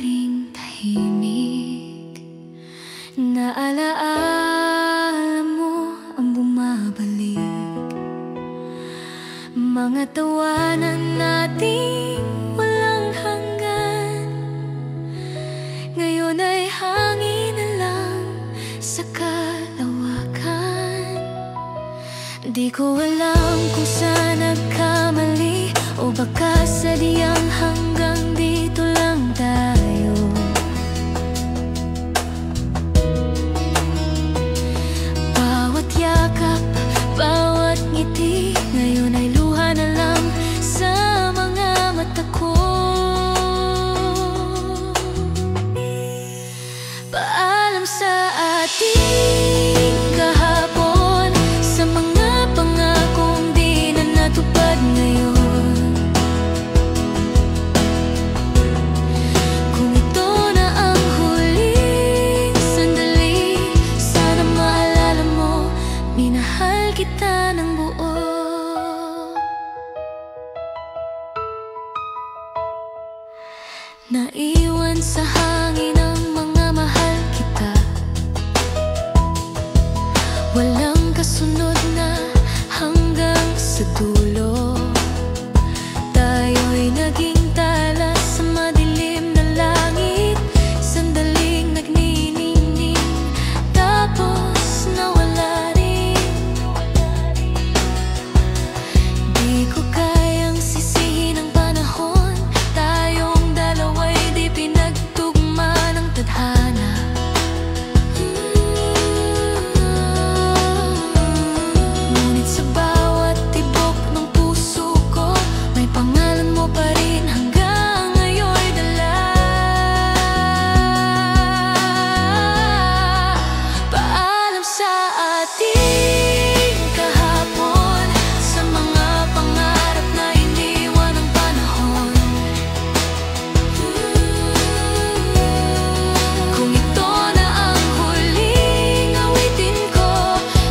sandaling tahimik na alaala mo ang bumabalik. Mga tawanan nating walang hanggan, ngayon ay hangin na lang sa kalawakan. Di ko alam kung saan nagkamali, o baka sadyang hanggang dito lang tayo. Bawat yakap, bawat ngiti, ngayon ay luha na lang sa mga mata ko. Paalam sa ating kahapon, sa mga pangakong di na natupad ngayon. Kung ito na ang huling sandali, sana maalala mo, minahal kita ng buo. Naiwan sa hangin ang mga mahal kita, walang kasunod na hanggang sa dulo. Tayo'y naging tala sa madilim na langit, sandaling nagniningning, tapos nawala rin. Di ko kayang sisihin ang panahon, tayong dalawa'y di pinagtugma ng tadhana. Ngunit sa bawat tibok ng puso ko, may pangalan mo pa rin hanggang ngayon'y dala. Paalam sa ating kahapon, sa mga pangarap na iniwan ng panahon. Kung ito na ang huling awitin ko,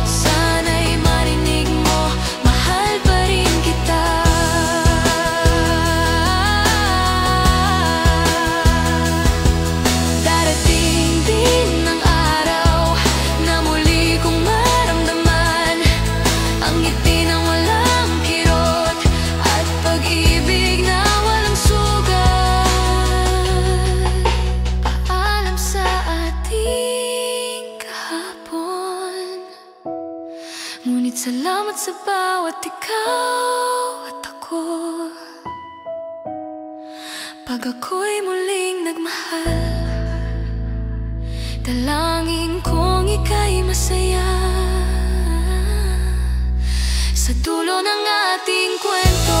sana'y marinig mo, mahal pa rin kita. Darating din ang araw na muli kong maramdaman ang ngiti ng walang kirot at pag-ibig na walang sugat. Paalam sa ating kahapon, ngunit salamat sa bawat ikaw at ako. Pag ako'y muling nagmahal, dalangin kong ika'y masaya sa dulo ng ating kwento.